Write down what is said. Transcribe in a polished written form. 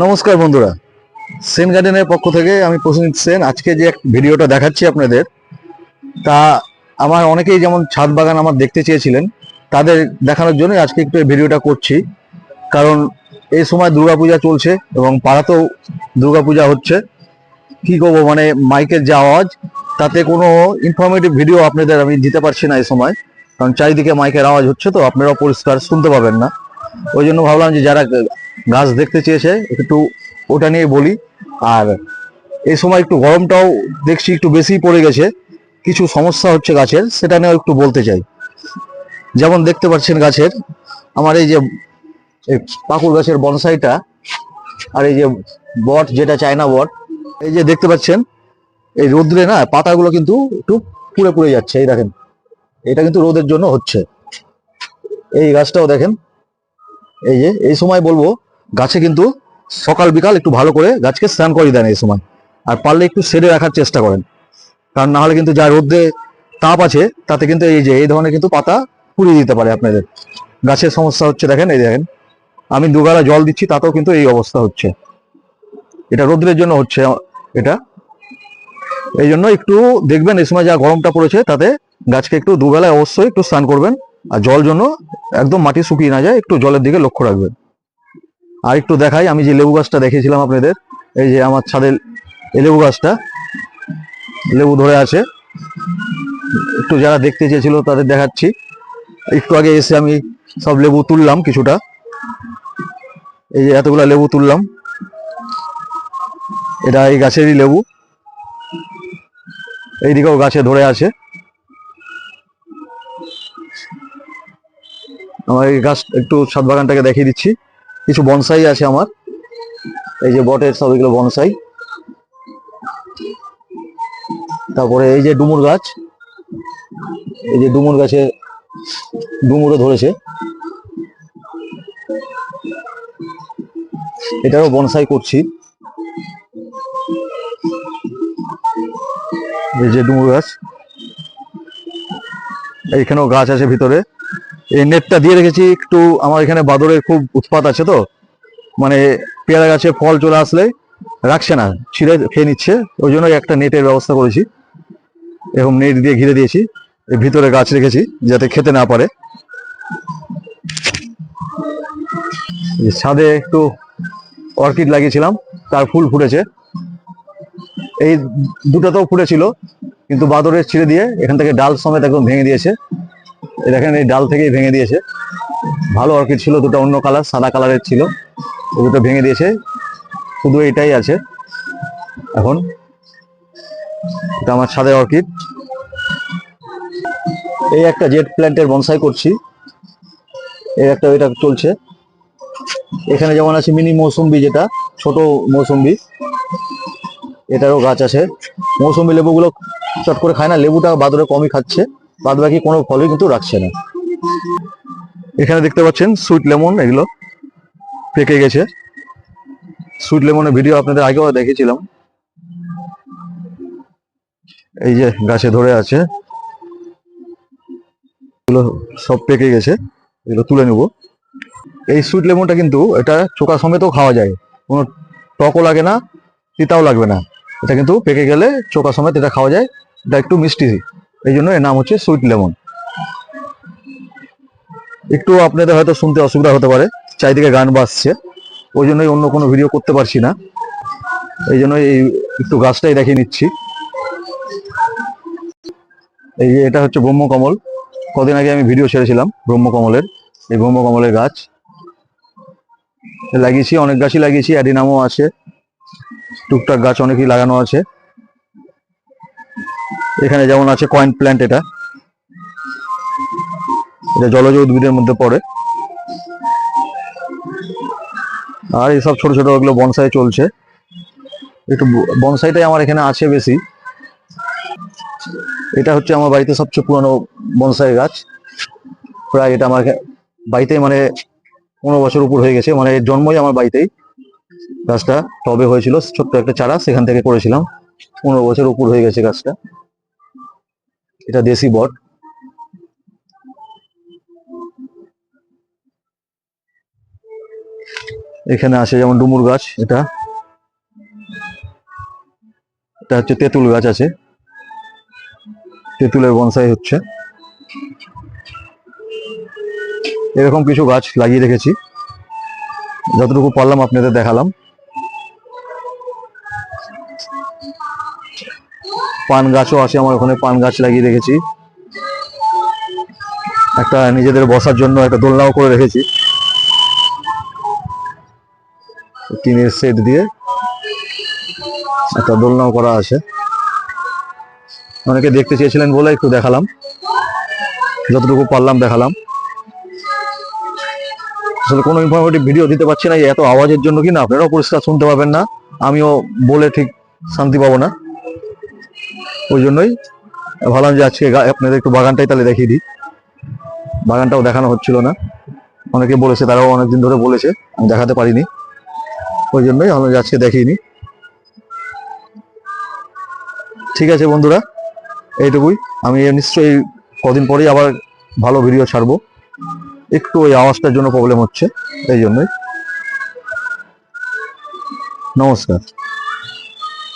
নমস্কার বন্ধুরা, সেন গার্ডেনের পক্ষ থেকে আমি প্রসেনজিৎ সেন। আজকে যে ভিডিওটা দেখাচ্ছি আপনাদের, তা আমার অনেকেই যেমন ছাদ বাগান আমার দেখতে চেয়েছিলেন, তাদের দেখানোর জন্য আজকে একটু এই ভিডিওটা করছি। কারণ এই সময় দুর্গাপূজা চলছে এবং পাড়াতেও দুর্গাপূজা হচ্ছে। কি করবো, মানে মাইকের যে আওয়াজ, তাতে কোনো ইনফরমেটিভ ভিডিও আপনাদের আমি দিতে পারছি না এই সময়। কারণ চারিদিকে মাইকের আওয়াজ হচ্ছে, তো আপনারাও পরিষ্কার শুনতে পাবেন না। ওই জন্য ভাবলাম যে যারা গাছ দেখতে চেয়েছে একটু ওটা নিয়ে বলি। আর এই সময় একটু গরমটাও দেখছি একটু বেশি পড়ে গেছে, কিছু সমস্যা হচ্ছে গাছের, সেটা নিয়েও একটু বলতে চাই। যেমন দেখতে পাচ্ছেন গাছের, আমার এই যে এই পাকুড় গাছের বনসাইটা, আর এই যে বট যেটা চায়না বট, এই যে দেখতে পাচ্ছেন, এই রোদ্রে না পাতাগুলো কিন্তু একটু পুড়ে পুড়ে যাচ্ছে। এই দেখেন, এটা কিন্তু রোদের জন্য হচ্ছে। এই গাছটাও দেখেন, এই যে এই সময় বলবো গাছে কিন্তু সকাল বিকাল একটু ভালো করে গাছকে স্নান করিয়ে দেন এই সময়। আর পারলে একটু শেডে রাখার চেষ্টা করেন, কারণ না হলে কিন্তু যা রোদে তাপ আছে, তাতে কিন্তু এই যে এই ধরনের কিন্তু পাতা পুড়িয়ে দিতে পারে আপনাদের। গাছের সমস্যা হচ্ছে, দেখেন এই দেখেন, আমি দুবেলা জল দিচ্ছি তাতেও কিন্তু এই অবস্থা হচ্ছে। এটা রোদ্রের জন্য হচ্ছে এটা। এই জন্য একটু দেখবেন এই সময় যা গরমটা পড়েছে, তাতে গাছকে একটু দুবেলায় অবশ্যই একটু স্নান করবেন। আর জল জন্য একদম মাটি শুকিয়ে না যায়, একটু জলের দিকে লক্ষ্য রাখবেন। আর একটু দেখাই, আমি যে লেবু গাছটা দেখিয়েছিলাম আপনাদের, এই যে আমার ছাদের এই লেবু গাছটা, লেবু ধরে আছে। একটু যারা দেখতে চেয়েছিল তাদের দেখাচ্ছি। একটু আগে এসে আমি সব লেবু তুললাম কিছুটা, এই যে এতগুলা লেবু তুললাম। এটা এই গাছেরই লেবু, এইদিকেও গাছে ধরে আছে। আমার এই গাছ একটু ছাদ বাগানটাকে দেখিয়ে দিচ্ছি। কিছু বনসাই আছে আমার, এই যে বটের সব এগুলো বনসাই। তারপরে এই যে ডুমুর গাছ, এই যে ডুমুর গাছে ডুমুরও ধরেছে, এটারও বনসাই করছি। এই যে ডুমুর গাছ, এইখানেও গাছ আছে ভিতরে। এই নেটটা দিয়ে রেখেছি একটু, আমার এখানে বাদরের খুব উৎপাত আছে, তো মানে পেয়ারা গাছে ফল চলে আসলে রাখছে না, ছিঁড়ে খেয়ে নিচ্ছে। ওই জন্য একটা নেটের ব্যবস্থা করেছি, এরকম নেট দিয়ে ঘিরে দিয়েছি। এর ভিতরে গাছ রেখেছি যাতে খেতে না পারে। ছাদে একটু অর্কিড লাগিয়েছিলাম, তার ফুল ফুটেছে। এই দুটোতেও ফুটেছিল, কিন্তু বাদরের ছিঁড়ে দিয়ে এখান থেকে ডাল সমেত একদম ভেঙে দিয়েছে। দেখেন, এই ডাল থেকেই ভেঙে দিয়েছে। ভালো অর্কিড ছিল, দুটো অন্য কালার, সাদা কালারের ছিল, ওই দুটো ভেঙে দিয়েছে। শুধু এইটাই আছে এখন। এটা আমার ছাদের অর্কিড। এই একটা জেট প্ল্যান্টের বনসাই করছি, এই একটা এটা চলছে। এখানে যেমন আছে মিনি মৌসুম্বি, যেটা ছোট মৌসুম্বি, এটারও গাছ আছে। মৌসুম্বি লেবুগুলো চট করে খায় না, লেবুটা বাদরে কমই খাচ্ছে, বাদ বাকি কোনো ফলই কিন্তু রাখছে না। এখানে দেখতে পাচ্ছেন সুইট লেমন, এগুলো পেকে গেছে। সুইট লেমনের ভিডিও আপনাদের আগেও দেখেছিলাম। এই যে গাছে ধরে আছে, এগুলো সব পেকে গেছে, এগুলো তুলে নেব। এই সুইট লেমনটা কিন্তু এটা চোকা সমেতও খাওয়া যায়, কোনো টকও লাগে না, তিতাও লাগবে না। এটা কিন্তু পেকে গেলে চোকা সমেত এটা খাওয়া যায়। এটা একটু মিষ্টি, এই জন্য এর নাম হচ্ছে সুইট লেমন। একটু আপনাদের হয়তো শুনতে অসুবিধা হতে পারে, চারিদিকে গান বাজছে, ওই জন্যই অন্য কোনো ভিডিও করতে পারছি না। এই জন্য এই একটু গাছটাই দেখিয়ে নিচ্ছি। এই যে এটা হচ্ছে ব্রহ্মকমল, কদিন আগে আমি ভিডিও ছেড়েছিলাম ব্রহ্মকমলের। এই ব্রহ্মকমলের গাছ লাগিয়েছি, অনেক গাছই লাগিয়েছি, অ্যাডিনামও আছে, টুকটাক গাছ অনেকই লাগানো আছে। এখানে যেমন আছে কয়েন প্ল্যান্ট, এটা এটা জলজ উদ্ভিদের মধ্যে পড়ে। আর এইসব ছোট ছোট ওগুলো বনসাই চলছে। একটু বনসাইটাই আমার এখানে আছে বেশি। এটা হচ্ছে আমার বাড়িতে সবচেয়ে পুরনো বনসাই গাছ। প্রায় এটা আমার বাড়িতেই, মানে 15 বছর উপর হয়ে গেছে, মানে এর জন্মই আমার বাড়িতেই। গাছটা টবে হয়েছিল, ছোট্ট একটা চারা, সেখান থেকে করেছিলাম। 15 বছর উপর হয়ে গেছে গাছটা। এটা দেশি বট। এখানে আছে যেমন ডুমুর গাছ, এটা এটা হচ্ছে তেঁতুল গাছ আছে, তেঁতুলের বনসাই হচ্ছে। এরকম কিছু গাছ লাগিয়ে রেখেছি, যতটুকু পারলাম আপনাদের দেখালাম। পান গাছও আছে আমার ওখানে, পান গাছ লাগিয়ে রেখেছি। একটা নিজেদের বসার জন্য একটা দোলনাও করে রেখেছি, টিনের সেট দিয়ে একটা দোলনাও করা আছে। অনেকে দেখতে চেয়েছিলেন বলে একটু দেখালাম, যতটুকু পারলাম দেখালাম। আসলে কোনো ইনফরমেটিভ ভিডিও দিতে পারছি না, এত আওয়াজের জন্য কি না আপনারাও পরিষ্কার শুনতে পাবেন না, আমিও বলে ঠিক শান্তি পাবো না। ওই জন্যই ভাবলাম যে আজকে আপনাদের একটু বাগানটাই তাহলে দেখিয়ে দিই। বাগানটাও দেখানো হচ্ছিল না, অনেকে বলেছে, তারাও অনেকদিন ধরে বলেছে, আমি দেখাতে পারিনি। ওই জন্যই আমি আজকে দেখিনি। ঠিক আছে বন্ধুরা, এইটুকুই। আমি নিশ্চয়ই কদিন পরেই আবার ভালো ভিডিও ছাড়বো। একটু ওই আওয়াজটার জন্য প্রবলেম হচ্ছে, এই জন্যই। নমস্কার।